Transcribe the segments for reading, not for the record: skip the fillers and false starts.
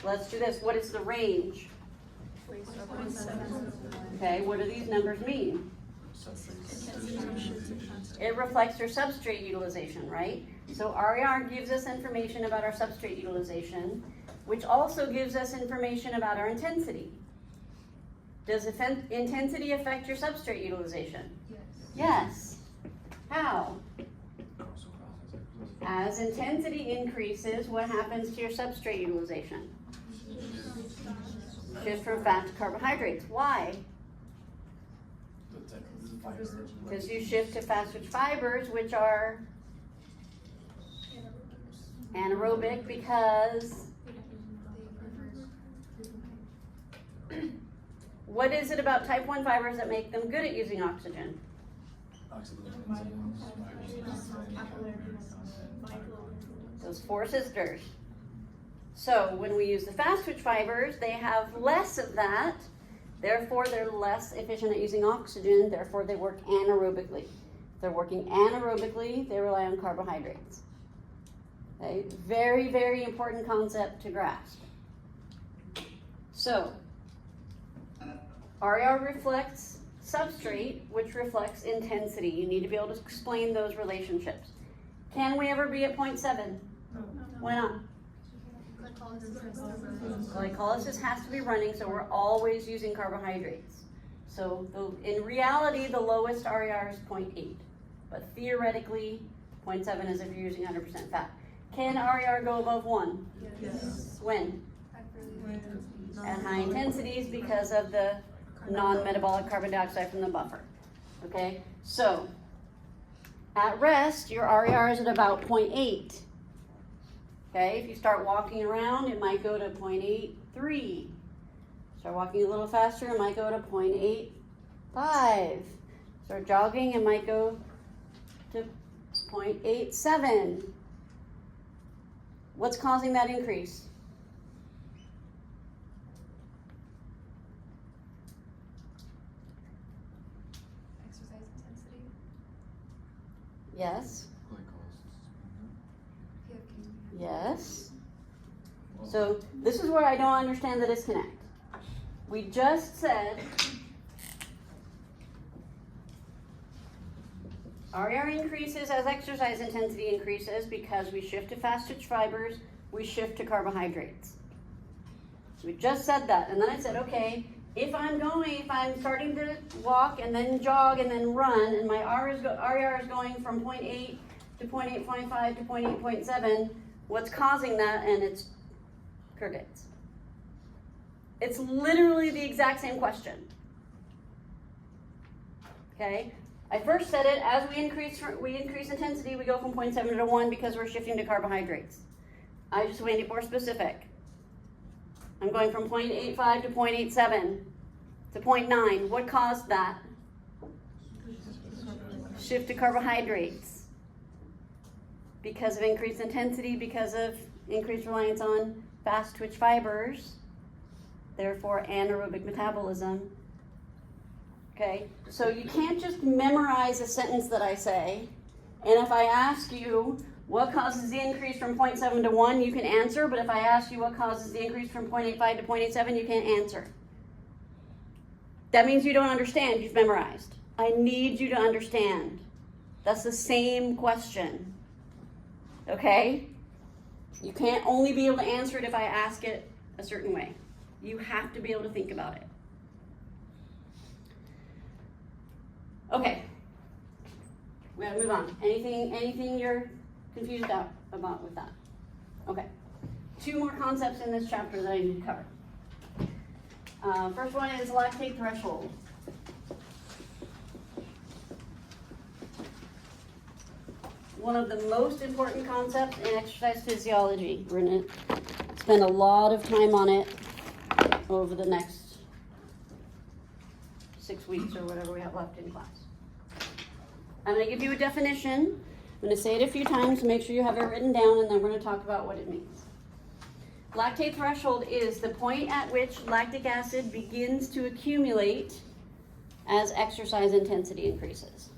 Let's do this. What is the range? Okay, what do these numbers mean? It reflects your substrate utilization, right? So RER gives us information about our substrate utilization, which also gives us information about our intensity. Does intensity affect your substrate utilization? Yes. How? As intensity increases, what happens to your substrate utilization? Shift from fat to carbohydrates. Why? Because you shift to fast-switch fibers, which are anaerobic because what is it about type 1 fibers that make them good at using oxygen? Those 4 sisters. So when we use the fast-switch fibers, they have less of that. Therefore, they're less efficient at using oxygen. Therefore, they work anaerobically. If they're working anaerobically, they rely on carbohydrates. Okay? Very, very important concept to grasp. So, RER reflects substrate, which reflects intensity. You need to be able to explain those relationships. Can we ever be at 0.7? No. Why not? Glycolysis has to be running, so we're always using carbohydrates. So in reality, the lowest RER is 0.8, but theoretically, 0.7 is if you're using 100% fat. Can RER go above 1? Yes. When? At high intensities because of the non-metabolic carbon dioxide from the buffer. Okay, so at rest, your RER is at about 0.8. Okay, if you start walking around, it might go to 0.83. Start walking a little faster, it might go to 0.85. Start jogging, it might go to 0.87. What's causing that increase? Exercise intensity. Yes. Yes. So this is where I don't understand the disconnect. We just said RER increases as exercise intensity increases because we shift to fast-twitch fibers, we shift to carbohydrates. So we just said that, and then I said, okay, if I'm starting to walk and then jog and then run, and my RER is going from 0.8 to 0.8.5 to 0.8.7, what's causing that? And it's crickets. It's literally the exact same question. Okay? I first said it, as we increase intensity, we go from 0.7 to 1 because we're shifting to carbohydrates. I just made it more specific. I'm going from 0.85 to 0.87 to 0.9. What caused that? Shift to carbohydrates. Because of increased intensity, because of increased reliance on fast-twitch fibers, therefore anaerobic metabolism. Okay, so you can't just memorize a sentence that I say, and if I ask you what causes the increase from 0.7 to 1, you can answer, but if I ask you what causes the increase from 0.85 to 0.87, you can't answer. That means you don't understand, you've memorized. I need you to understand. That's the same question. Okay? You can't only be able to answer it if I ask it a certain way. You have to be able to think about it. Okay. We gotta move on. Anything you're confused about with that? Okay. 2 more concepts in this chapter that I need to cover. First one is lactate threshold. One of the most important concepts in exercise physiology. We're going to spend a lot of time on it over the next 6 weeks or whatever we have left in class. I'm going to give you a definition. I'm going to say it a few times to make sure you have it written down, and then we're going to talk about what it means. Lactate threshold is the point at which lactic acid begins to accumulate as exercise intensity increases.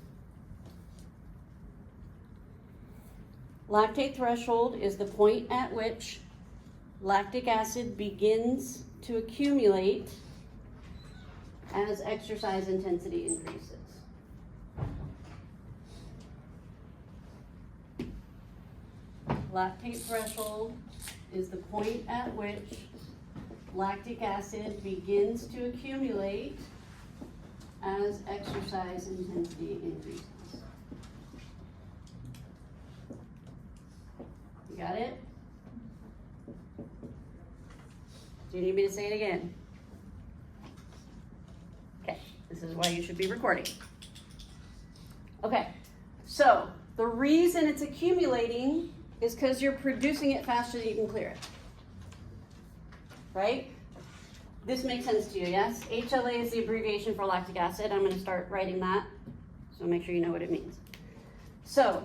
Lactate threshold is the point at which lactic acid begins to accumulate as exercise intensity increases. Lactate threshold is the point at which lactic acid begins to accumulate as exercise intensity increases. You got it? Do you need me to say it again? Okay, this is why you should be recording. Okay, so the reason it's accumulating is because you're producing it faster than you can clear it. Right? This makes sense to you, yes? HLA is the abbreviation for lactic acid. I'm going to start writing that, so make sure you know what it means. So,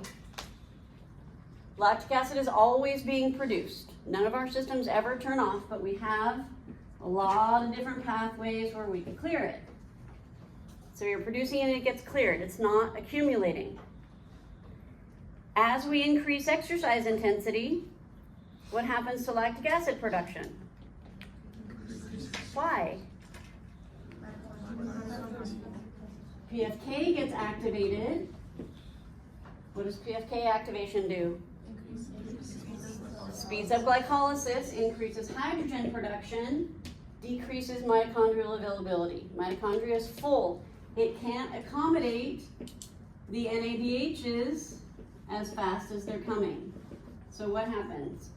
lactic acid is always being produced. None of our systems ever turn off, but we have a lot of different pathways where we can clear it. So you're producing it and it gets cleared. It's not accumulating. As we increase exercise intensity, what happens to lactic acid production? Why? PFK gets activated. What does PFK activation do? Speeds up glycolysis, increases hydrogen production, decreases mitochondrial availability. Mitochondria is full. It can't accommodate the NADHs as fast as they're coming. So what happens?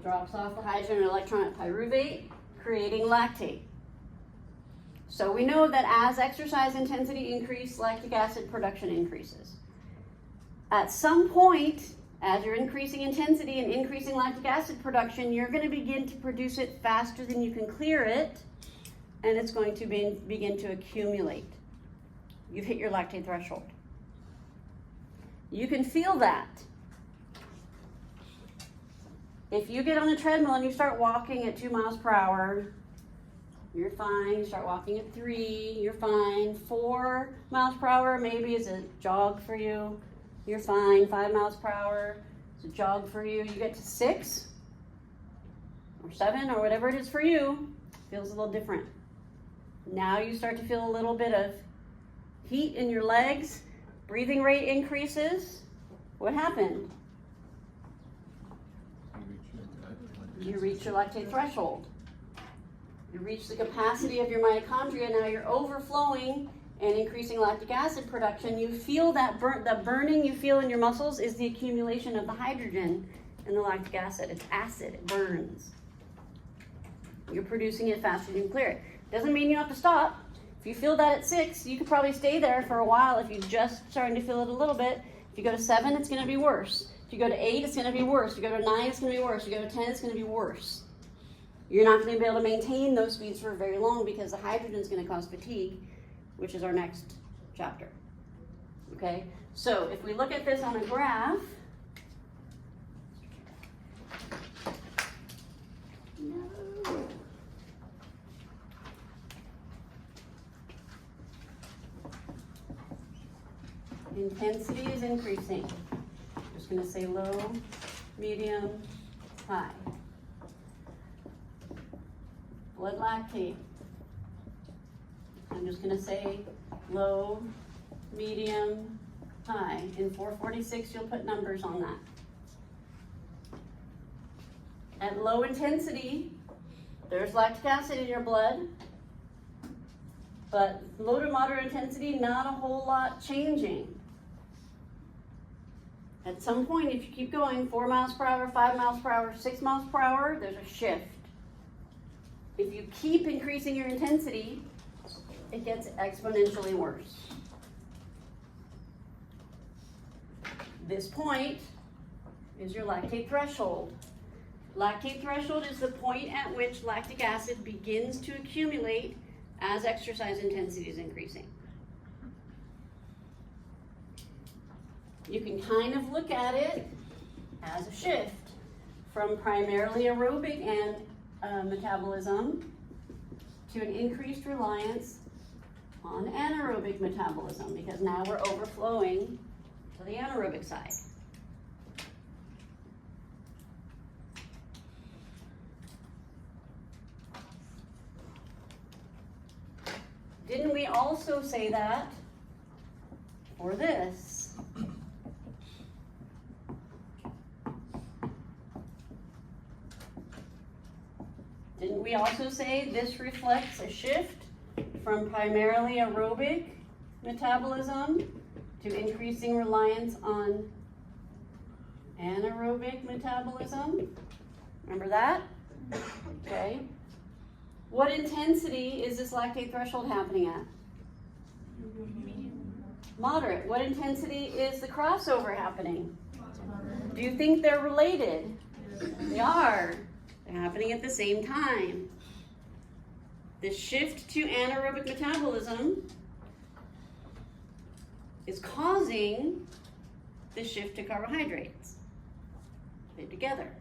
Drops off the hydrogen and electron at pyruvate, creating lactate. So we know that as exercise intensity increases, lactic acid production increases. At some point, as you're increasing intensity and increasing lactic acid production, you're going to begin to produce it faster than you can clear it, and it's going to begin to accumulate. You've hit your lactate threshold. You can feel that. If you get on a treadmill and you start walking at 2 miles per hour, you're fine. You start walking at 3, you're fine. 4 miles per hour maybe is a jog for you. You're fine. 5 miles per hour is a jog for you. You get to 6 or 7 or whatever it is for you, feels a little different. Now you start to feel a little bit of heat in your legs, breathing rate increases. What happened? You reach your lactate threshold. You reach the capacity of your mitochondria. Now you're overflowing and increasing lactic acid production. You feel that the burning you feel in your muscles is the accumulation of the hydrogen in the lactic acid. It's acid, it burns. You're producing it faster than you can clear it. Doesn't mean you have to stop. If you feel that at 6, you could probably stay there for a while if you're just starting to feel it a little bit. If you go to 7, it's going to be worse. If you go to 8, it's going to be worse. If you go to 9, it's going to be worse. If you go to 10, it's going to be worse. You're not going to be able to maintain those speeds for very long because the hydrogen is going to cause fatigue, which is our next chapter. Okay? So if we look at this on a graph, intensity is increasing. I'm just going to say low, medium, high. Blood lactate. I'm just going to say low, medium, high. In 446, you'll put numbers on that. At low intensity, there's lactic acid in your blood, but low to moderate intensity, not a whole lot changing. At some point, if you keep going 4 miles per hour, 5 miles per hour, 6 miles per hour, there's a shift. If you keep increasing your intensity, it gets exponentially worse. This point is your lactate threshold. Lactate threshold is the point at which lactic acid begins to accumulate as exercise intensity is increasing. You can kind of look at it as a shift from primarily aerobic and metabolism to an increased reliance on anaerobic metabolism, because now we're overflowing to the anaerobic side. didn't we also say that for this? Didn't we also say this reflects a shift from primarily aerobic metabolism to increasing reliance on anaerobic metabolism? Remember that? Okay. What intensity is this lactate threshold happening at? Moderate. What intensity is the crossover happening? Do you think they're related? They are. They're happening at the same time. The shift to anaerobic metabolism is causing the shift to carbohydrates. They're together.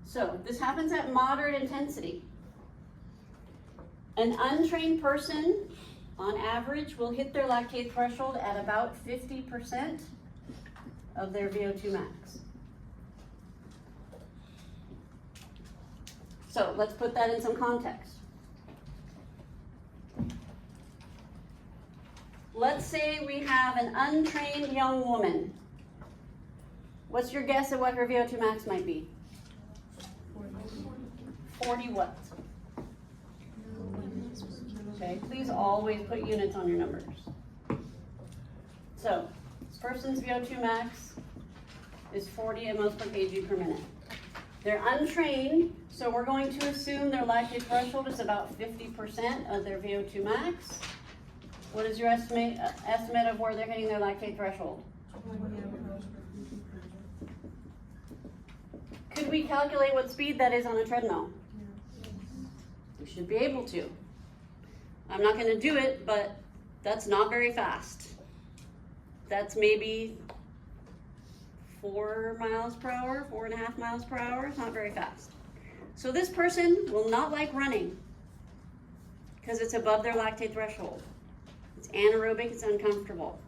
So this happens at moderate intensity. An untrained person, on average, will hit their lactate threshold at about 50% of their VO2 max. So let's put that in some context. Let's say we have an untrained young woman. What's your guess at what her VO2 max might be? 40 what? Okay, please always put units on your numbers. So, this person's VO2 max is 40 mLs per kg per minute. They're untrained, so we're going to assume their lactate threshold is about 50% of their VO2 max. What is your estimate of where they're hitting their lactate threshold? Could we calculate what speed that is on a treadmill? We should be able to. I'm not going to do it, but that's not very fast. That's maybe 4 miles per hour, 4.5 miles per hour. It's not very fast. So this person will not like running because it's above their lactate threshold. It's anaerobic, it's uncomfortable.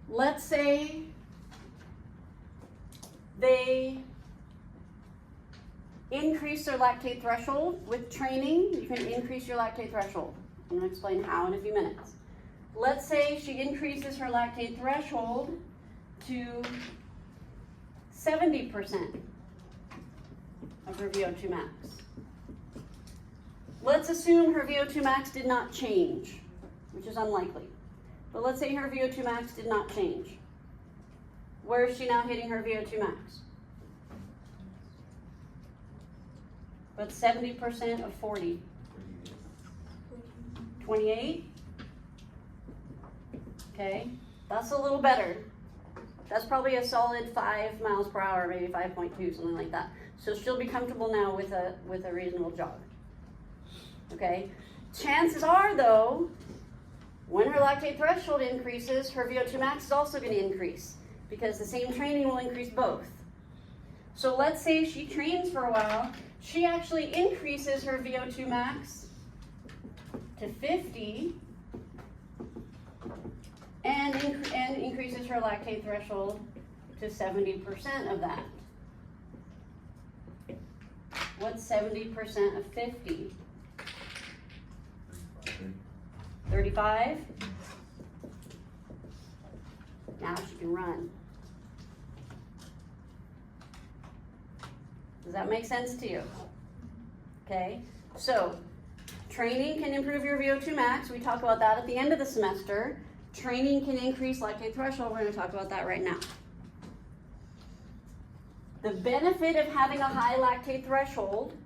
Let's say they increase their lactate threshold. With training, you can increase your lactate threshold. I'm going to explain how in a few minutes. Let's say she increases her lactate threshold to 70% of her VO2 max. Let's assume her VO2 max did not change, which is unlikely. But let's say her VO2 max did not change. Where is she now hitting her VO2 max? But 70% of 40. 28? Okay, that's a little better. That's probably a solid 5 miles per hour, maybe 5.2, something like that. So she'll be comfortable now with a reasonable jog. Okay, chances are though, when her lactate threshold increases, her VO2 max is also going to increase because the same training will increase both. So let's say she trains for a while, she actually increases her VO2 max to 50 and increases her lactate threshold to 70% of that. What's 70% of 50? 35? Now she can run. Does that make sense to you? Okay, so training can improve your VO2 max. We talk about that at the end of the semester. Training can increase lactate threshold. We're going to talk about that right now. The benefit of having a high lactate threshold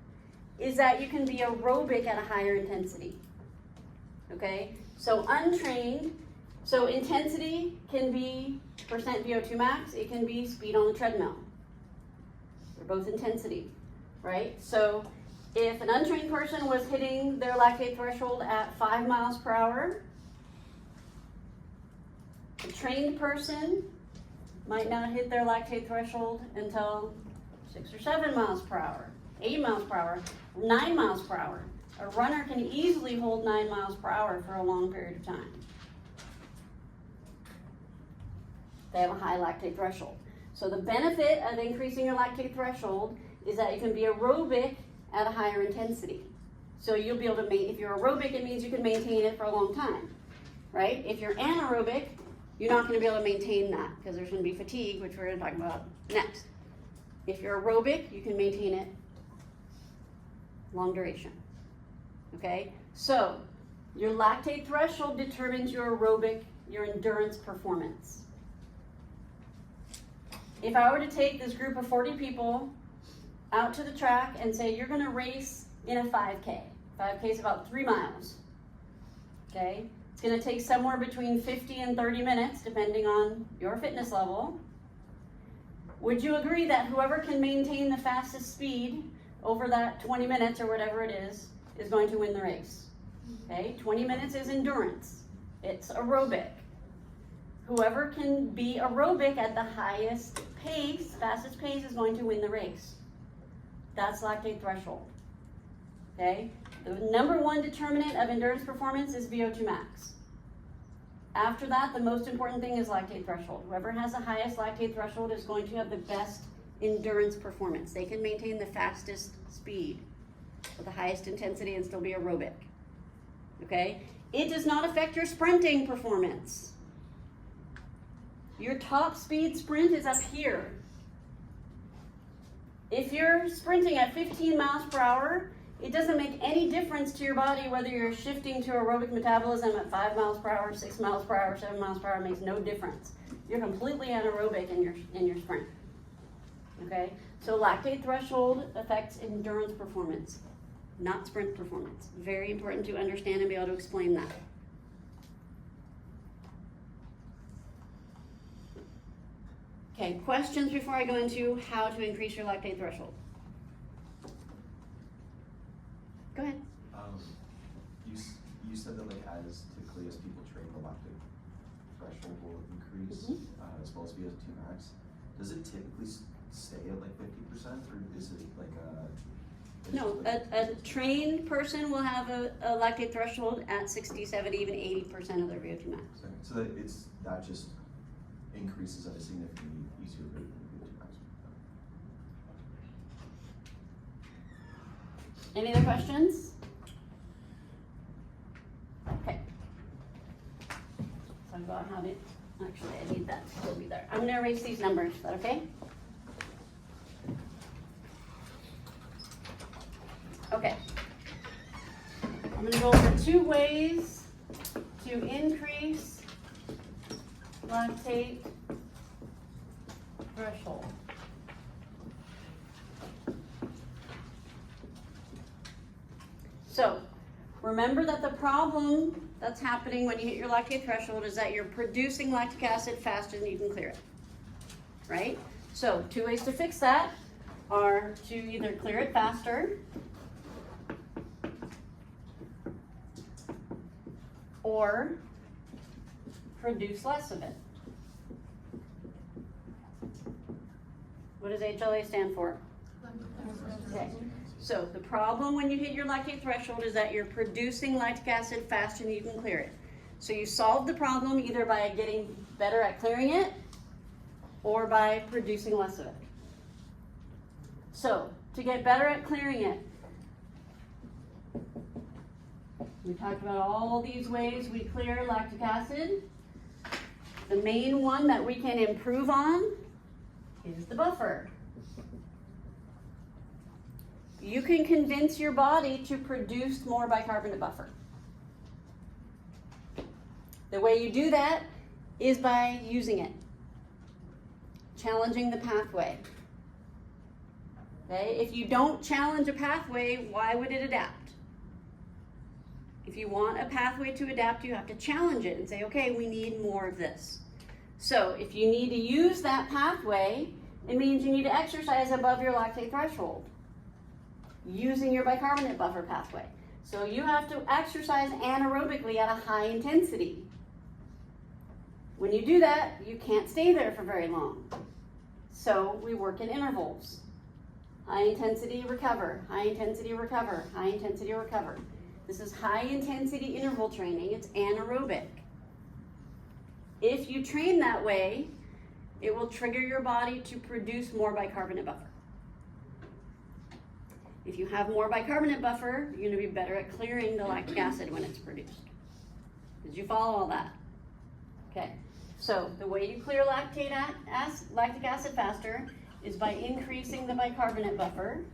is that you can be aerobic at a higher intensity. Okay, so untrained, so intensity can be percent VO2 max, it can be speed on the treadmill. They're both intensity, right? So if an untrained person was hitting their lactate threshold at 5 miles per hour, a trained person might not hit their lactate threshold until 6 or 7 miles per hour, 8 miles per hour, 9 miles per hour. A runner can easily hold 9 miles per hour for a long period of time. They have a high lactate threshold. So the benefit of increasing your lactate threshold is that you can be aerobic at a higher intensity. So you'll be able to if you're aerobic, it means you can maintain it for a long time, right? If you're anaerobic, you're not going to be able to maintain that because there's going to be fatigue, which we're going to talk about next. If you're aerobic, you can maintain it long duration, okay? So your lactate threshold determines your endurance performance. If I were to take this group of 40 people out to the track and say, you're gonna race in a 5K. 5K is about 3 miles, okay? It's gonna take somewhere between 50 and 30 minutes, depending on your fitness level. Would you agree that whoever can maintain the fastest speed over that 20 minutes or whatever it is going to win the race? Okay, 20 minutes is endurance. It's aerobic. Whoever can be aerobic at the highest pace, fastest pace, is going to win the race. That's lactate threshold. Okay, the number one determinant of endurance performance is VO2 max. After that, the most important thing is lactate threshold. Whoever has the highest lactate threshold is going to have the best endurance performance. They can maintain the fastest speed with the highest intensity and still be aerobic. Okay? It does not affect your sprinting performance. Your top speed sprint is up here. If you're sprinting at 15 miles per hour, it doesn't make any difference to your body whether you're shifting to aerobic metabolism at 5 miles per hour, 6 miles per hour, 7 miles per hour. It makes no difference. You're completely anaerobic in your sprint. Okay? So lactate threshold affects endurance performance, not sprint performance. Very important to understand and be able to explain that. Okay, questions before I go into how to increase your lactate threshold? Go ahead. You said that as typically as people train, the lactate threshold will increase as well as VO2 max. Does it typically stay at 50%, or is it No, a trained person will have a lactate threshold at 60, 70, even 80% of their VO2 max. So that just increases at a significantly easier rate than VO2 max. Any other questions? Okay. Talk about how to, actually I need that to still be there. I'm gonna erase these numbers, is that okay? Okay. I'm gonna go over 2 ways to increase lactate threshold. So, remember that the problem that's happening when you hit your lactate threshold is that you're producing lactic acid faster than you can clear it, right? So, 2 ways to fix that are to either clear it faster or produce less of it. What does HLA stand for? Okay. So the problem when you hit your lactate threshold is that you're producing lactic acid faster than you can clear it. So you solve the problem either by getting better at clearing it or by producing less of it. So to get better at clearing it, we talked about all these ways we clear lactic acid. The main one that we can improve on is the buffer. You can convince your body to produce more bicarbonate buffer. The way you do that is by using it, challenging the pathway. Okay? If you don't challenge a pathway, why would it adapt? If you want a pathway to adapt, you have to challenge it and say, okay, we need more of this. So if you need to use that pathway, it means you need to exercise above your lactate threshold, using your bicarbonate buffer pathway. So you have to exercise anaerobically at a high intensity. When you do that, you can't stay there for very long. So we work in intervals. High intensity, recover, high intensity, recover, high intensity, recover. This is high intensity interval training. It's anaerobic. If you train that way, it will trigger your body to produce more bicarbonate buffer. If you have more bicarbonate buffer, you're gonna be better at clearing the lactic acid when it's produced. Did you follow all that? Okay, so the way you clear lactic acid faster is by increasing the bicarbonate buffer.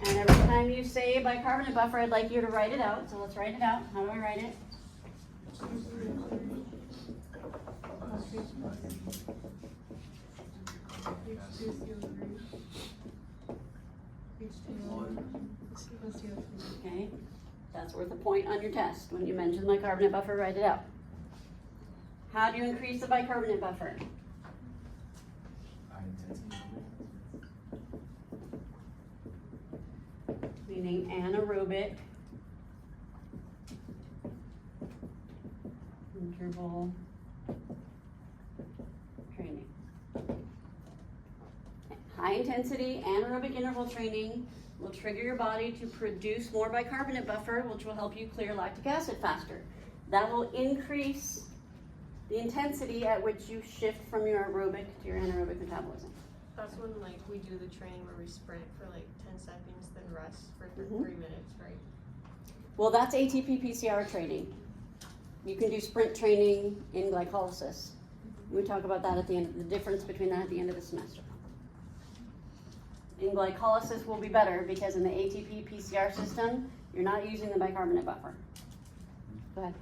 And every time you say bicarbonate buffer, I'd like you to write it out. So let's write it out. How do I write it? Okay, that's worth a point on your test. When you mention bicarbonate buffer, write it out. How do you increase the bicarbonate buffer? High intensity. Meaning anaerobic interval training. High intensity anaerobic interval training will trigger your body to produce more bicarbonate buffer, which will help you clear lactic acid faster. That will increase the intensity at which you shift from your aerobic to your anaerobic metabolism. That's when like we do the training where we sprint for like 10 seconds, then rest for 3 minutes, right? Well, that's ATP PCR training. You can do sprint training in glycolysis. We talk about that at the end, the difference between that at the end of the semester. In glycolysis will be better because in the ATP PCR system, you're not using the bicarbonate buffer. Go ahead.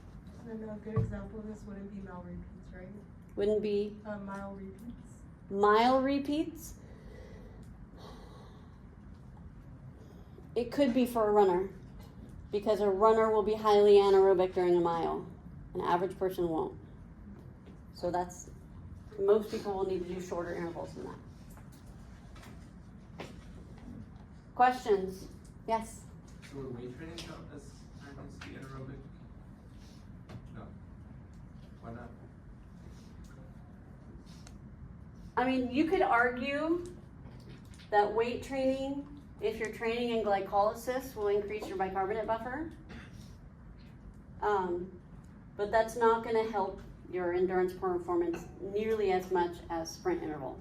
And a good example of this wouldn't be mile repeats, right? Wouldn't be Mile repeats. mile repeats. It could be for a runner because a runner will be highly anaerobic during a mile. An average person won't. So that's, most people will need to do shorter intervals than that. Questions? Yes? So would weight training count as high intensity anaerobic? No. Why not? I mean, you could argue that weight training, if you're training in glycolysis, will increase your bicarbonate buffer. But that's not gonna help your endurance performance nearly as much as sprint intervals.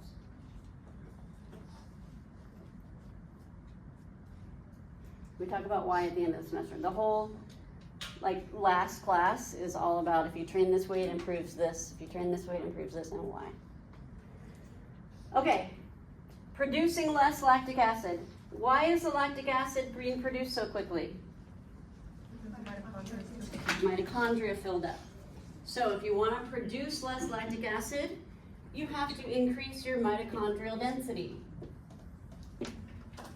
We talk about why at the end of the semester. The whole, like, last class is all about if you train this way, it improves this. If you train this way, it improves this, and why. Okay, producing less lactic acid. Why is the lactic acid being produced so quickly? Mitochondria filled up. So if you want to produce less lactic acid, you have to increase your mitochondrial density.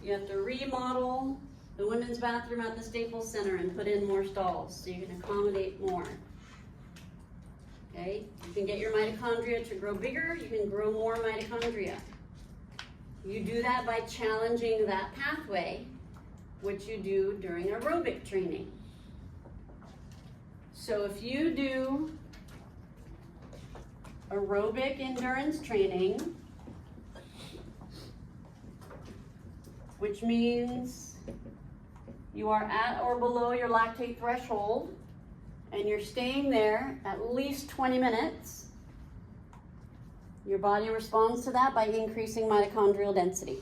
You have to remodel the women's bathroom at the Staples Center and put in more stalls so you can accommodate more. Okay, you can get your mitochondria to grow bigger, you can grow more mitochondria. You do that by challenging that pathway, which you do during aerobic training. So if you do aerobic endurance training, which means you are at or below your lactate threshold, and you're staying there at least 20 minutes, your body responds to that by increasing mitochondrial density.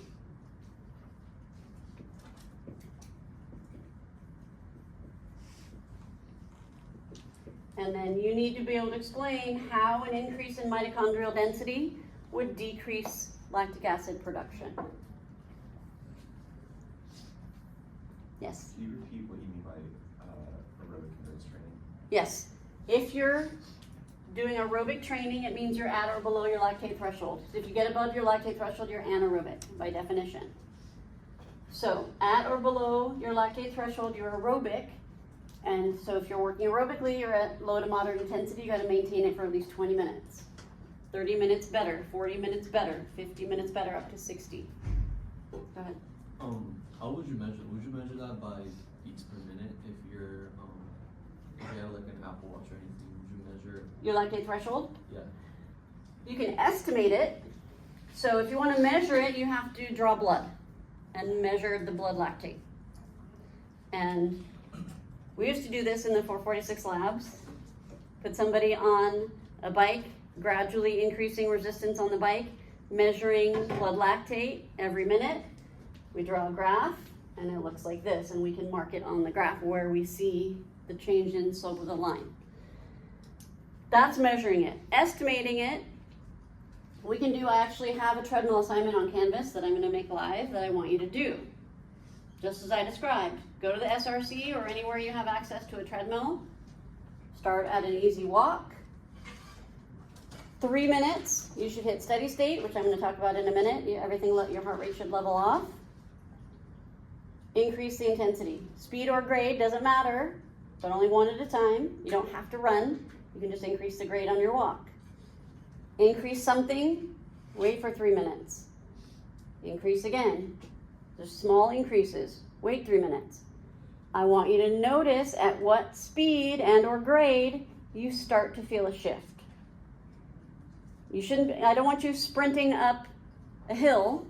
And then you need to be able to explain how an increase in mitochondrial density would decrease lactic acid production. Yes? Can you repeat what you mean by aerobic endurance training? Yes. If you're doing aerobic training, it means you're at or below your lactate threshold. If you get above your lactate threshold, you're anaerobic by definition. So at or below your lactate threshold, you're aerobic. And so if you're working aerobically, you're at low to moderate intensity, you gotta maintain it for at least 20 minutes. 30 minutes better, 40 minutes better, 50 minutes better, up to 60. Go ahead. How would you measure? Would you measure that by beats per minute? If you're, if you have like an Apple Watch or anything, would you measure? Your lactate threshold? Yeah. You can estimate it. So if you wanna measure it, you have to draw blood and measure the blood lactate. And we used to do this in the 446 labs. Put somebody on a bike gradually increasing resistance on the bike, measuring blood lactate every minute. We draw a graph, and it looks like this, and we can mark it on the graph where we see the change in slope of the line. That's measuring it. Estimating it, we can do, I actually have a treadmill assignment on Canvas that I'm gonna make live that I want you to do. Just as I described, go to the SRC or anywhere you have access to a treadmill, start at an easy walk. 3 minutes, you should hit steady state, which I'm gonna talk about in a minute. Your heart rate should level off. Increase the intensity. Speed or grade, doesn't matter, but only one at a time. You don't have to run. You can just increase the grade on your walk. Increase something, wait for 3 minutes. Increase again. There's small increases, wait 3 minutes. I want you to notice at what speed and or grade you start to feel a shift. I don't want you sprinting up a hill,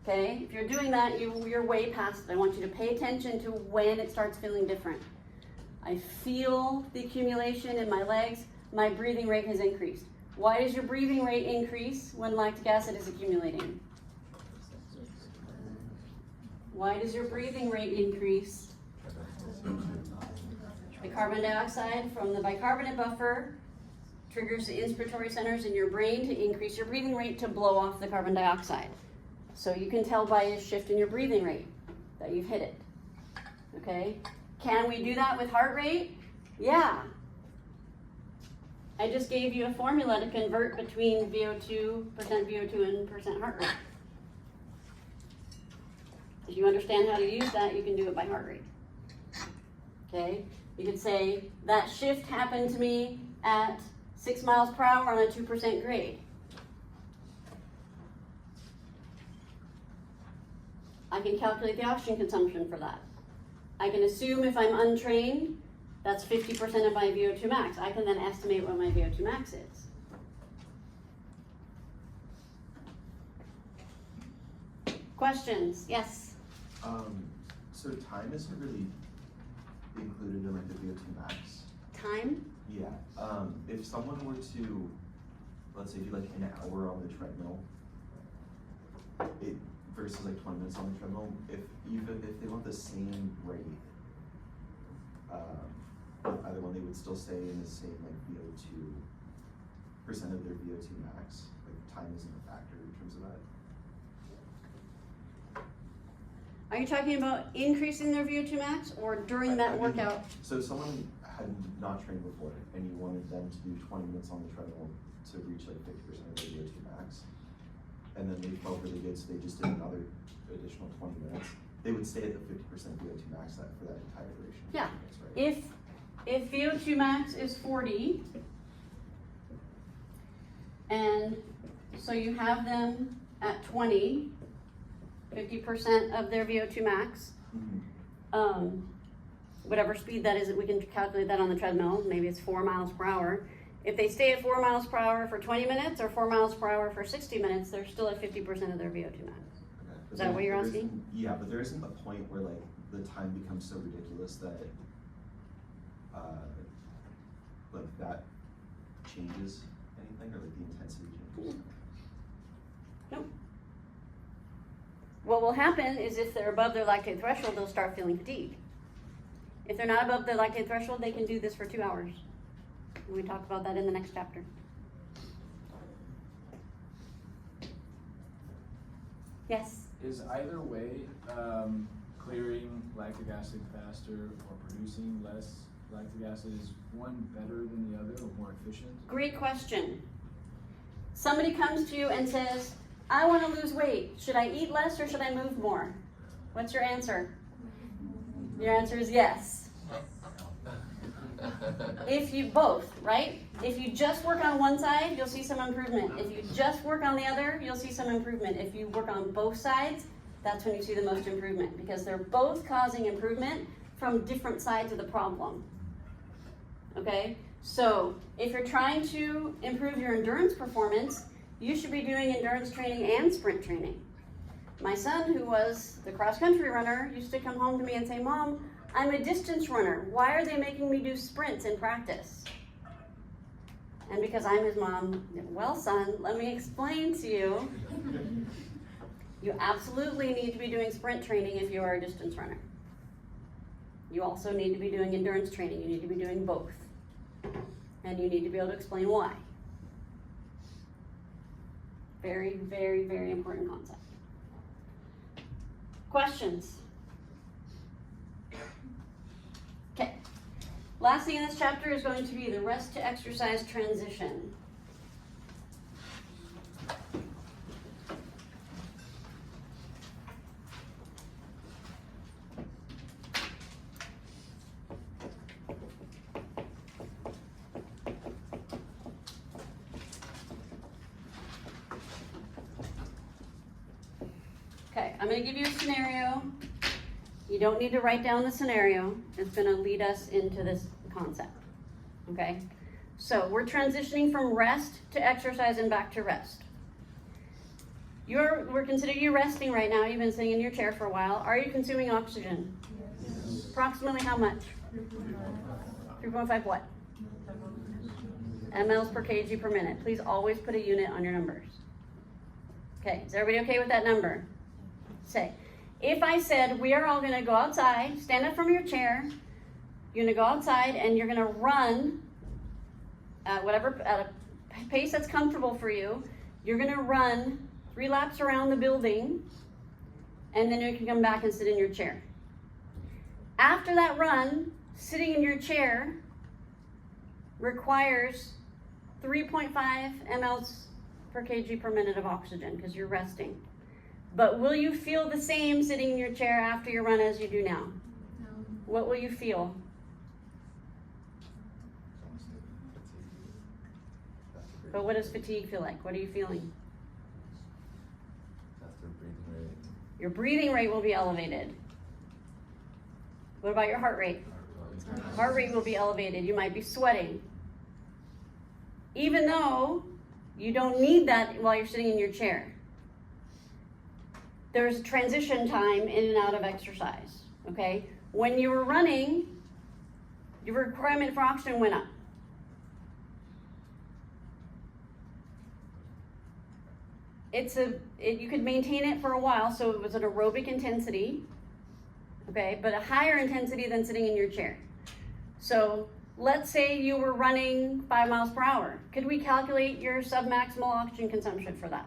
okay? If you're doing that, you're way past it. I want you to pay attention to when it starts feeling different. I feel the accumulation in my legs, my breathing rate has increased. Why does your breathing rate increase when lactic acid is accumulating? Why does your breathing rate increase? The carbon dioxide from the bicarbonate buffer triggers the inspiratory centers in your brain to increase your breathing rate to blow off the carbon dioxide. So you can tell by a shift in your breathing rate that you've hit it, okay? Can we do that with heart rate? Yeah. I just gave you a formula to convert between VO2 and percent heart rate. If you understand how to use that, you can do it by heart rate. Okay? You could say, that shift happened to me at 6 miles per hour on a 2% grade. I can calculate the oxygen consumption for that. I can assume if I'm untrained, that's 50% of my VO2 max. I can then estimate what my VO2 max is. Questions? Yes? So time isn't really included in like the VO2 max. Time? Yeah, if someone were to, let's say, do like an hour on the treadmill, versus like 20 minutes on the treadmill, if they want the same rate, either one, they would still stay in the same like VO2 percent of their VO2 max. Like time isn't a factor in terms of that. Are you talking about increasing their VO2 max or during that I mean, workout? So if someone had not trained before and you wanted them to do 20 minutes on the treadmill to reach like 50% of their VO2 max, and then they felt really good, so they just did another additional 20 minutes, they would stay at the 50% VO2 max for that entire duration. Yeah. Right? If VO2 max is 40, and so you have them at 20, 50% of their VO2 max, Mm-hmm. Whatever speed that is, we can calculate that on the treadmill. Maybe it's 4 miles per hour. If they stay at 4 miles per hour for 20 minutes or 4 miles per hour for 60 minutes, they're still at 50% of their VO2 max. Okay. Is that what you're asking? Yeah, but there isn't a point where like the time becomes so ridiculous that like that changes anything, or like the intensity changes. Nope. What will happen is if they're above their lactate threshold, they'll start feeling fatigue. If they're not above their lactate threshold, they can do this for 2 hours. We talk about that in the next chapter. Yes? Is either way clearing lactic acid faster or producing less lactic acid, is one better than the other or more efficient? Great question. Somebody comes to you and says, I want to lose weight. Should I eat less or should I move more? What's your answer? Your answer is yes. If you both, right? If you just work on one side, you'll see some improvement. If you just work on the other, you'll see some improvement. If you work on both sides, that's when you see the most improvement, because they're both causing improvement from different sides of the problem. Okay? So if you're trying to improve your endurance performance, you should be doing endurance training and sprint training. My son, who was the cross-country runner, used to come home to me and say, Mom, I'm a distance runner. Why are they making me do sprints in practice? And because I'm his mom, well, son, let me explain to you. You absolutely need to be doing sprint training if you are a distance runner. You also need to be doing endurance training. You need to be doing both. And you need to be able to explain why. Very, very, very important concept. Questions? Okay. Last thing in this chapter is going to be the rest to exercise transition. Okay, I'm going to give you a scenario. You don't need to write down the scenario. It's going to lead us into this concept. Okay? So we're transitioning from rest to exercise and back to rest. We're considering you resting right now. You've been sitting in your chair for a while. Are you consuming oxygen? Yes. Approximately how much? 3.5 what? mLs per kg per minute. Please always put a unit on your numbers. Okay, is everybody okay with that number? Say, if I said we are all going to go outside, stand up from your chair, you're going to go outside and you're going to run at a pace that's comfortable for you. You're going to run 3 laps around the building, and then you can come back and sit in your chair. After that run, sitting in your chair requires 3.5 mLs per kg per minute of oxygen because you're resting. But will you feel the same sitting in your chair after your run as you do now? No. What will you feel? But what does fatigue feel like? What are you feeling? After breathing rate. Your breathing rate will be elevated. What about your heart rate? Heart rate will be elevated. You might be sweating. Even though you don't need that while you're sitting in your chair. There's a transition time in and out of exercise, okay? When you were running, your requirement for oxygen went up. You could maintain it for a while, so it was an aerobic intensity, okay? But a higher intensity than sitting in your chair. So let's say you were running 5 miles per hour. Could we calculate your submaximal oxygen consumption for that?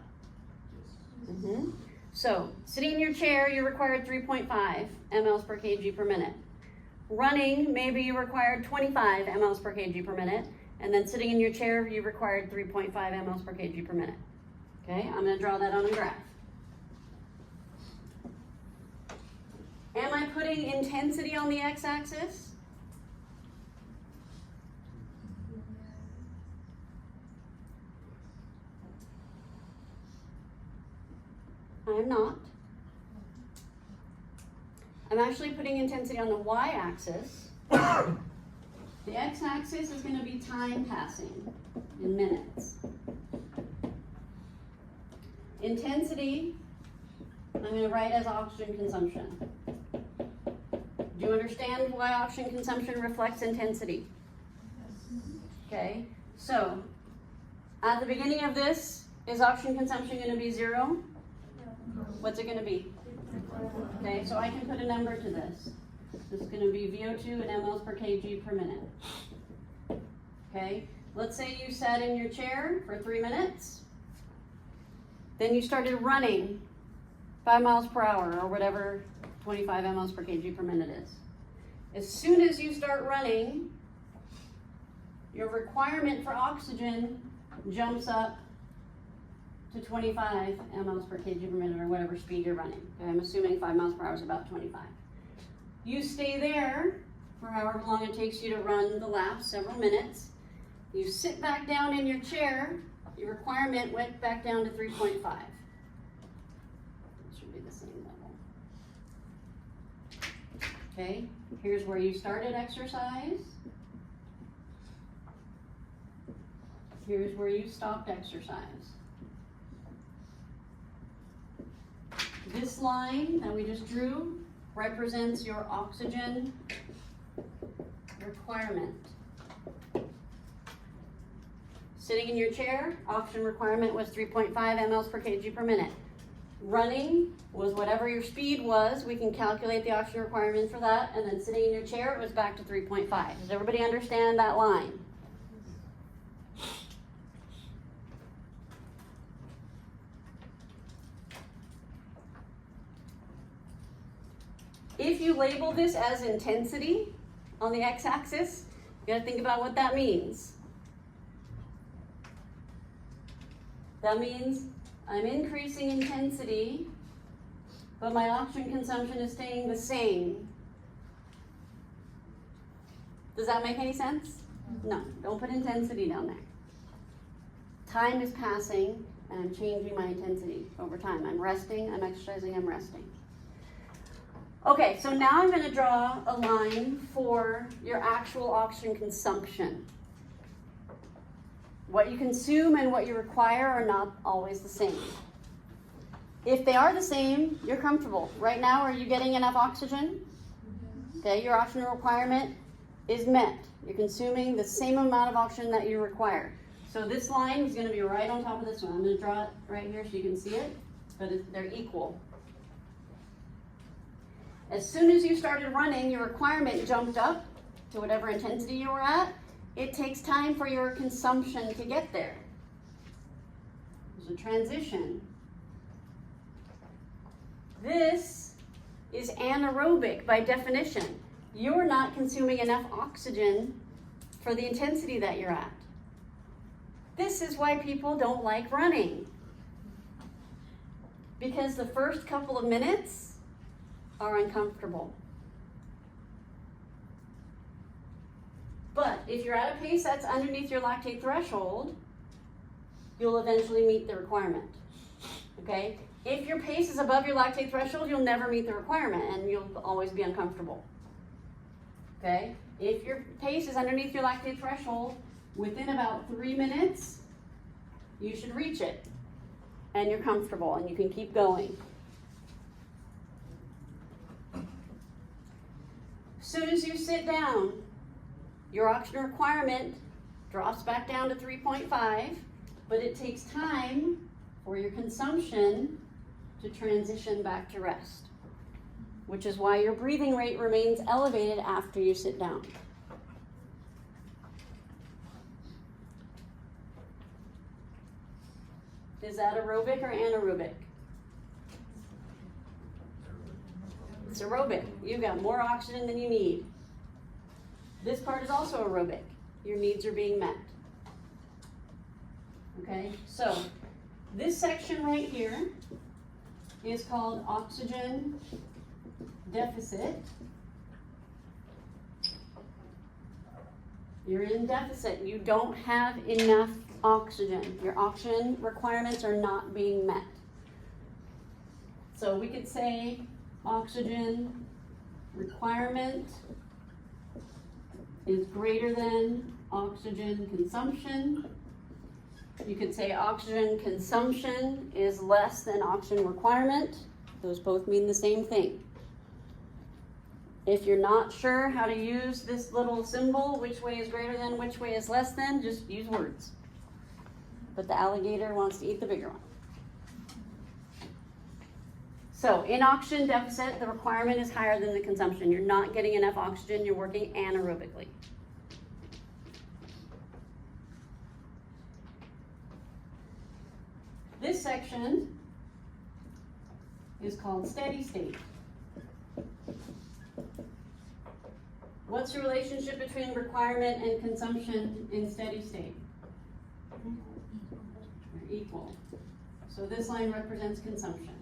Mm-hmm. So, sitting in your chair, you required 3.5 mLs per kg per minute. Running, maybe you required 25 mLs per kg per minute. And then sitting in your chair, you required 3.5 mLs per kg per minute. Okay, I'm going to draw that on a graph. Am I putting intensity on the x-axis? I'm not. I'm actually putting intensity on the y-axis. The x-axis is going to be time passing in minutes. Intensity, I'm going to write as oxygen consumption. Do you understand why oxygen consumption reflects intensity? Okay, so at the beginning of this, is oxygen consumption going to be 0? What's it going to be? Okay, so I can put a number to this. This is going to be VO2 and mLs per kg per minute. Okay, let's say you sat in your chair for 3 minutes. Then you started running 5 miles per hour or whatever 25 mLs per kg per minute is. As soon as you start running, your requirement for oxygen jumps up to 25 mLs per kg per minute or whatever speed you're running. Okay, I'm assuming 5 miles per hour is about 25. You stay there for however long it takes you to run the lap, several minutes. You sit back down in your chair, your requirement went back down to 3.5. It should be the same level. Okay, here's where you started exercise. Here's where you stopped exercise. This line that we just drew represents your oxygen requirement. Sitting in your chair, oxygen requirement was 3.5 mLs per kg per minute. Running was whatever your speed was, we can calculate the oxygen requirement for that, and then sitting in your chair, it was back to 3.5. Does everybody understand that line? If you label this as intensity on the x-axis, you gotta think about what that means. That means I'm increasing intensity, but my oxygen consumption is staying the same. Does that make any sense? No, don't put intensity down there. Time is passing, and I'm changing my intensity over time. I'm resting, I'm exercising, I'm resting. Okay, so now I'm going to draw a line for your actual oxygen consumption. What you consume and what you require are not always the same. If they are the same, you're comfortable. Right now, are you getting enough oxygen? Okay, your oxygen requirement is met. You're consuming the same amount of oxygen that you require. So this line is going to be right on top of this one. I'm going to draw it right here so you can see it, but they're equal. As soon as you started running, your requirement jumped up to whatever intensity you were at. It takes time for your consumption to get there. There's a transition. This is anaerobic by definition. You're not consuming enough oxygen for the intensity that you're at. This is why people don't like running. Because the first couple of minutes are uncomfortable. But if you're at a pace that's underneath your lactate threshold, you'll eventually meet the requirement. Okay? If your pace is above your lactate threshold, you'll never meet the requirement and you'll always be uncomfortable. Okay? If your pace is underneath your lactate threshold, within about 3 minutes, you should reach it. And you're comfortable and you can keep going. As soon as you sit down, your oxygen requirement drops back down to 3.5, but it takes time for your consumption to transition back to rest, which is why your breathing rate remains elevated after you sit down. Is that aerobic or anaerobic? It's aerobic. You've got more oxygen than you need. This part is also aerobic. Your needs are being met. Okay, so this section right here is called oxygen deficit. You're in deficit. You don't have enough oxygen. Your oxygen requirements are not being met. So we could say oxygen requirement is greater than oxygen consumption. You could say oxygen consumption is less than oxygen requirement. Those both mean the same thing. If you're not sure how to use this little symbol, which way is greater than, which way is less than, just use words. But the alligator wants to eat the bigger one. So in oxygen deficit, the requirement is higher than the consumption. You're not getting enough oxygen, you're working anaerobically. This section is called steady state. What's the relationship between requirement and consumption in steady state? They're equal. So this line represents consumption.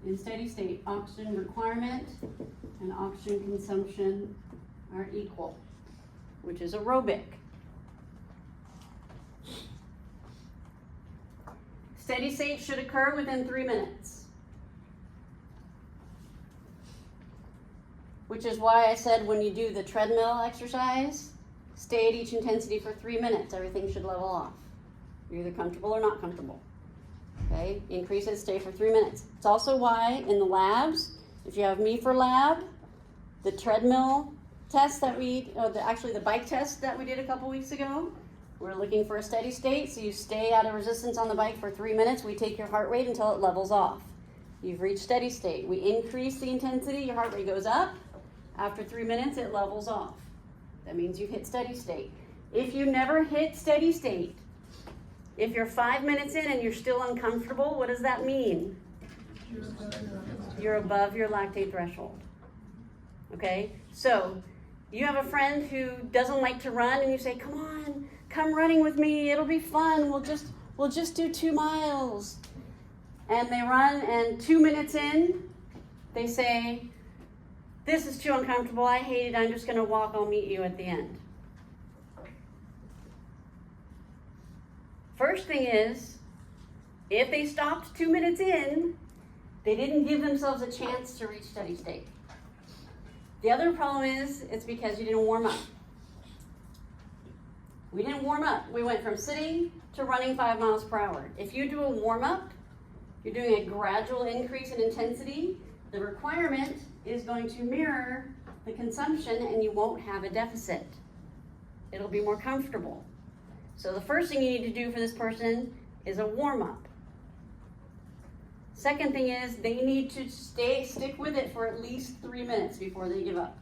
In steady state, oxygen requirement and oxygen consumption are equal, which is aerobic. Steady state should occur within 3 minutes. Which is why I said when you do the treadmill exercise, stay at each intensity for 3 minutes. Everything should level off. You're either comfortable or not comfortable. Okay, increase it, stay for 3 minutes. It's also why in the labs, if you have me for lab, the treadmill test that actually the bike test that we did a couple weeks ago, we're looking for a steady state. So you stay at a resistance on the bike for 3 minutes. We take your heart rate until it levels off. You've reached steady state. We increase the intensity, your heart rate goes up. After 3 minutes, it levels off. That means you've hit steady state. If you never hit steady state, if you're 5 minutes in and you're still uncomfortable, what does that mean? You're above your lactate threshold. Okay? So, you have a friend who doesn't like to run and you say, come on, come running with me, it'll be fun, we'll just do 2 miles. And they run, and 2 minutes in, they say, this is too uncomfortable, I hate it, I'm just gonna walk, I'll meet you at the end. First thing is, if they stopped 2 minutes in, they didn't give themselves a chance to reach steady state. The other problem is, it's because you didn't warm up. We didn't warm up. We went from sitting to running 5 miles per hour. If you do a warm up, you're doing a gradual increase in intensity. The requirement is going to mirror the consumption and you won't have a deficit. It'll be more comfortable. So the first thing you need to do for this person is a warm up. Second thing is they need to stick with it for at least 3 minutes before they give up.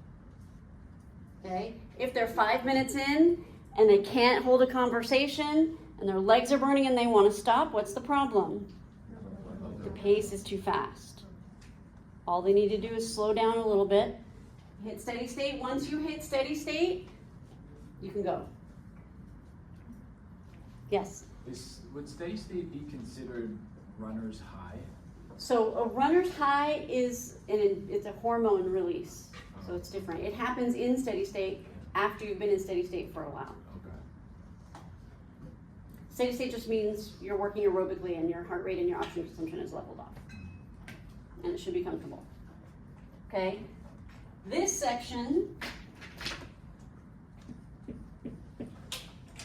Okay? If they're 5 minutes in and they can't hold a conversation and their legs are burning and they want to stop, what's the problem? The pace is too fast. All they need to do is slow down a little bit, hit steady state. Once you hit steady state, you can go. Yes? Would steady state be considered runner's high? So a runner's high it's a hormone release, so it's different. It happens in steady state after you've been in steady state for a while. Okay. Steady state just means you're working aerobically and your heart rate and your oxygen consumption is leveled off. And it should be comfortable. Okay? This section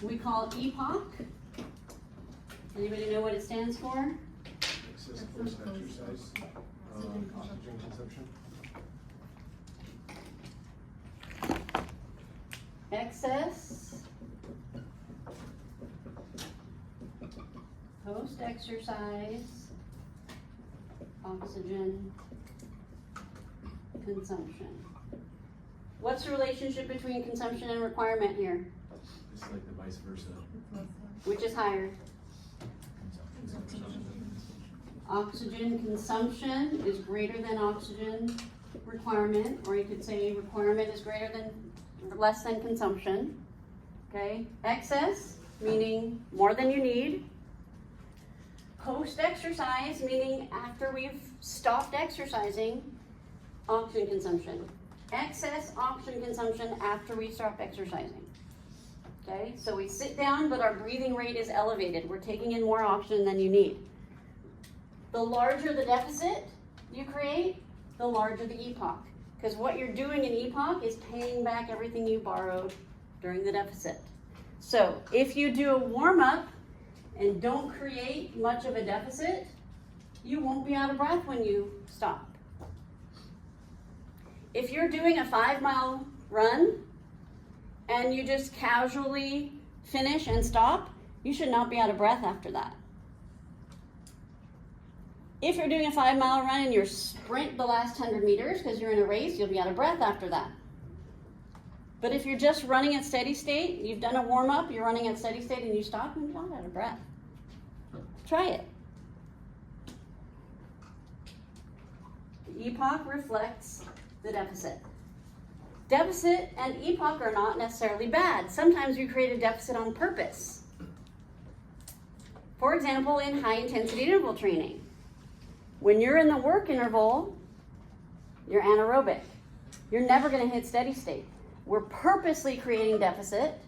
we call EPOC. Anybody know what it stands for? Excess post-exercise, oxygen consumption. Excess post-exercise oxygen consumption. What's the relationship between consumption and requirement here? It's like the vice versa. Which is higher? Oxygen consumption is greater than oxygen requirement, or you could say requirement is less than consumption. Okay? Excess, meaning more than you need. Post-exercise, meaning after we've stopped exercising, oxygen consumption. Excess oxygen consumption after we stop exercising. Okay? So we sit down, but our breathing rate is elevated. We're taking in more oxygen than you need. The larger the deficit you create, the larger the EPOC. Because what you're doing in EPOC is paying back everything you borrowed during the deficit. So if you do a warm-up and don't create much of a deficit, you won't be out of breath when you stop. If you're doing a 5-mile run and you just casually finish and stop, you should not be out of breath after that. If you're doing a 5-mile run and you sprint the last 100 meters because you're in a race, you'll be out of breath after that. But if you're just running at steady state, you've done a warm-up, you're running at steady state and you stop, you're not out of breath. Try it. The EPOC reflects the deficit. Deficit and EPOC are not necessarily bad. Sometimes we create a deficit on purpose. For example, in high-intensity interval training. When you're in the work interval, you're anaerobic. You're never going to hit steady state. We're purposely creating deficit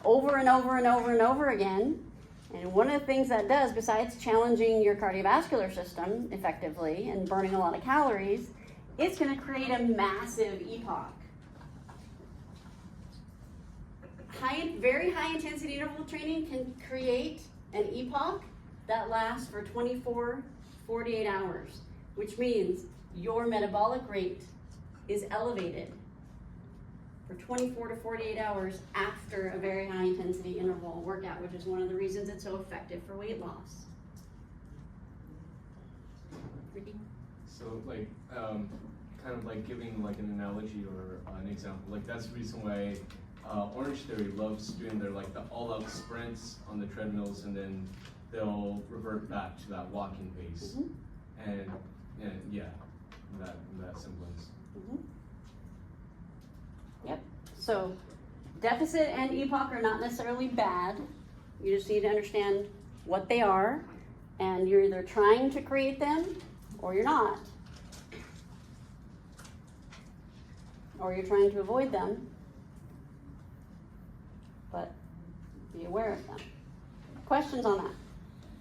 over and over and over and over again. And one of the things that does, besides challenging your cardiovascular system effectively and burning a lot of calories, it's going to create a massive EPOC. Very high intensity interval training can create an EPOC that lasts for 48 hours, which means your metabolic rate is elevated. for 24 to 48 hours after a very high intensity interval workout, which is one of the reasons it's so effective for weight loss. Ricky? So like, kind of like giving like an analogy or an example, like that's the reason why Orange Theory loves doing their like the all-out sprints on the treadmills, and then they'll revert back to that walking pace, and yeah, that semblance. Yep. So deficit and EPOC are not necessarily bad. You just need to understand what they are, and you're either trying to create them or you're not. Or you're trying to avoid them, but be aware of them. Questions on that?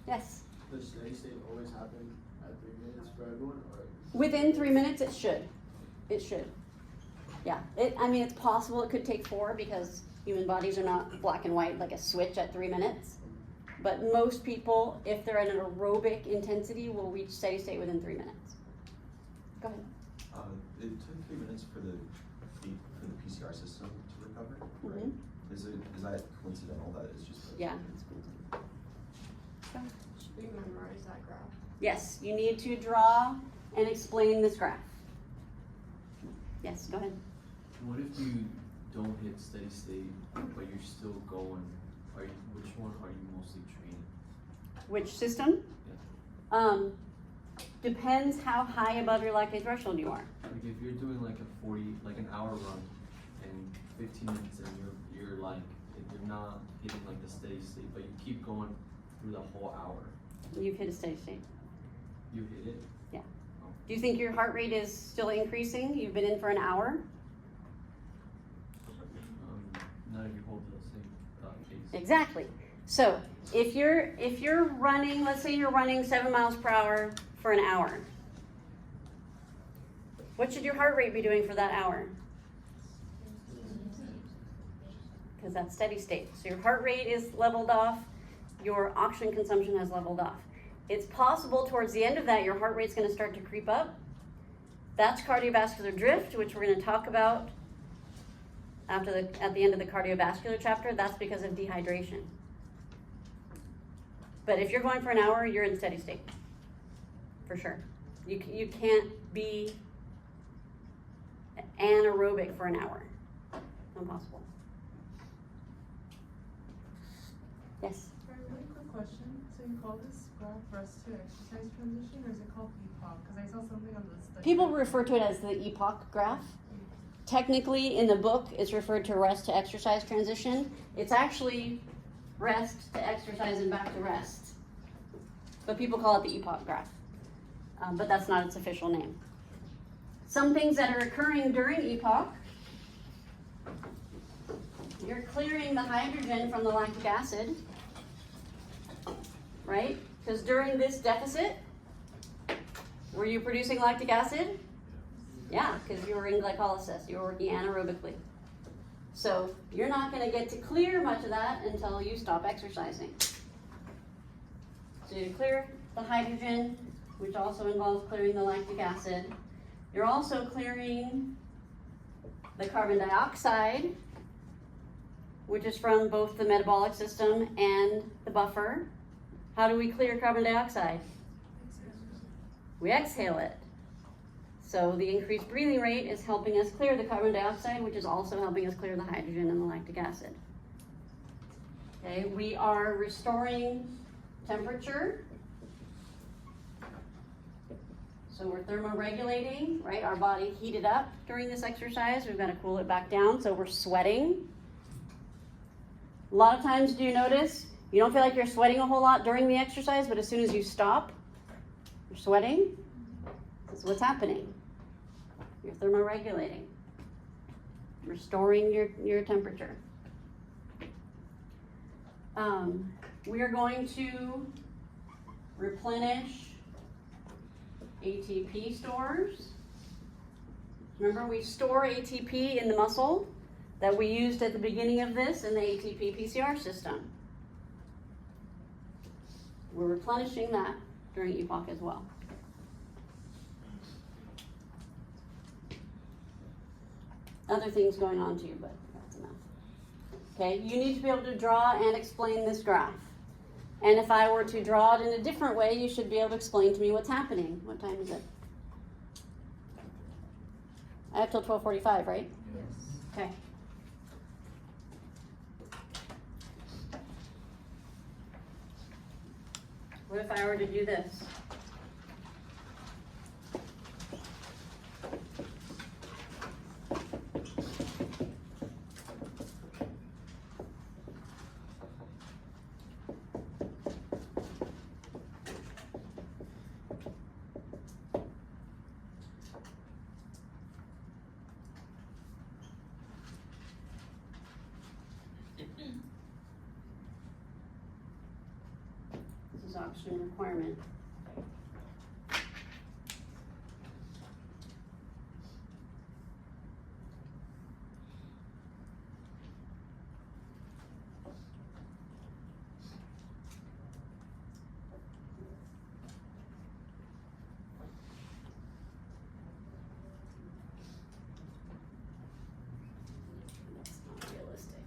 Yes? Does steady state always happen at 3 minutes for everyone, or? Within 3 minutes, it should. It should. Yeah. I mean, it's possible it could take 4 because human bodies are not black and white like a switch at 3 minutes. But most people, if they're at an aerobic intensity, will reach steady state within 3 minutes. Go ahead. It took 3 minutes for the PCR system to recover, right? Is that coincidental that it's just? Yeah. Should we memorize that graph? Yes, you need to draw and explain this graph. Yes, go ahead. What if you don't hit steady state, but you're still going? Which one are you mostly training? Which system? Depends how high above your lactate threshold you are. Like if you're doing like an hour run and 15 minutes and you're like, if you're not hitting like the steady state, but you keep going through the whole hour. You've hit a steady state. You hit it? Yeah. Do you think your heart rate is still increasing? You've been in for an hour? Not if you hold the same pace. Exactly. So if you're running, let's say you're running 7 miles per hour for an hour. What should your heart rate be doing for that hour? Because that's steady state. So your heart rate is leveled off, your oxygen consumption has leveled off. It's possible towards the end of that, your heart rate's going to start to creep up. That's cardiovascular drift, which we're going to talk about at the end of the cardiovascular chapter. That's because of dehydration. But if you're going for an hour, you're in steady state, for sure. You can't be anaerobic for an hour. Impossible. Yes? Sorry, really quick question. So you call this graph rest to exercise transition, or is it called EPOC? Because I saw something on the study. People refer to it as the EPOC graph. Technically, in the book, it's referred to rest to exercise transition. It's actually rest to exercise and back to rest. But people call it the EPOC graph. But that's not its official name. Some things that are occurring during EPOC, you're clearing the hydrogen from the lactic acid, right? Because during this deficit, were you producing lactic acid? Yeah, because you were in glycolysis. You were working anaerobically. So you're not going to get to clear much of that until you stop exercising. So you clear the hydrogen, which also involves clearing the lactic acid. You're also clearing the carbon dioxide, which is from both the metabolic system and the buffer. How do we clear carbon dioxide? We exhale it. So the increased breathing rate is helping us clear the carbon dioxide, which is also helping us clear the hydrogen and the lactic acid. Okay, we are restoring temperature. So we're thermoregulating, right? Our body heated up during this exercise. We've got to cool it back down, so we're sweating. A lot of times, do you notice, you don't feel like you're sweating a whole lot during the exercise, but as soon as you stop, you're sweating? That's what's happening. You're thermoregulating, restoring your temperature. We are going to replenish ATP stores. Remember, we store ATP in the muscle that we used at the beginning of this in the ATP PCR system. We're replenishing that during EPOC as well. other things going on too, but that's enough. Okay, you need to be able to draw and explain this graph. And if I were to draw it in a different way, you should be able to explain to me what's happening. What time is it? I have till 12:45, right? Yes. Okay. What if I were to do this? This is oxygen requirement. That's not realistic.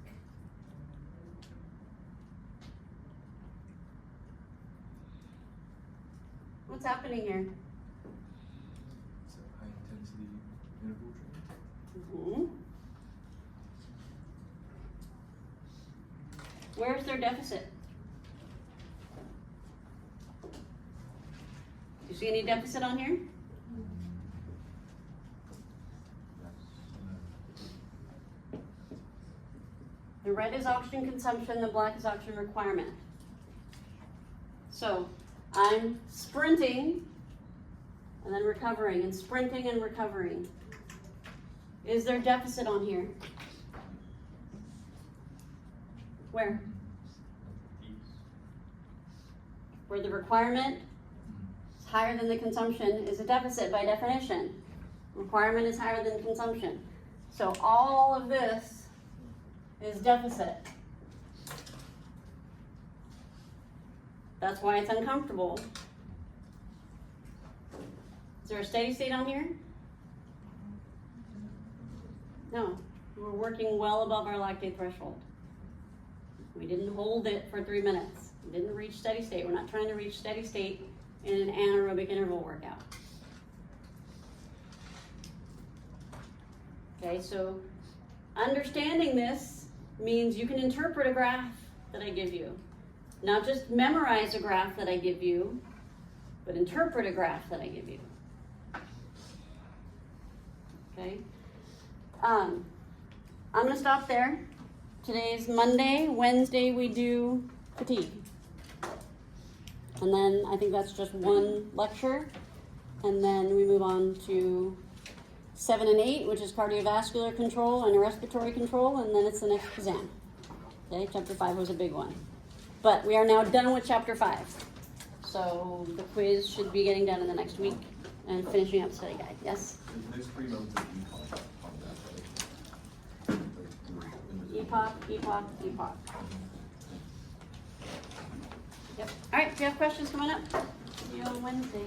What's happening here? It's a high intensity interval training. Mm-hmm. Where's their deficit? Do you see any deficit on here? The red is oxygen consumption, the black is oxygen requirement. So I'm sprinting and then recovering and sprinting and recovering. Is there deficit on here? Where? Where the requirement is higher than the consumption is a deficit by definition. Requirement is higher than consumption. So all of this is deficit. That's why it's uncomfortable. Is there a steady state on here? No, we're working well above our lactate threshold. We didn't hold it for 3 minutes. We didn't reach steady state. We're not trying to reach steady state in an anaerobic interval workout. Okay, so understanding this means you can interpret a graph that I give you. Not just memorize a graph that I give you, but interpret a graph that I give you. Okay? I'm going to stop there. Today's Monday. Wednesday we do fatigue. And then I think that's just one lecture. And then we move on to 7 and 8, which is cardiovascular control and respiratory control. And then it's the next exam. Okay, chapter 5 was a big one. But we are now done with chapter 5. So the quiz should be getting done in the next week and finishing up study guide. Yes? There's 3 modes of EPOC on that, right? EPOC, EPOC, EPOC. Yep. All right, if you have questions coming up, see you on Wednesday.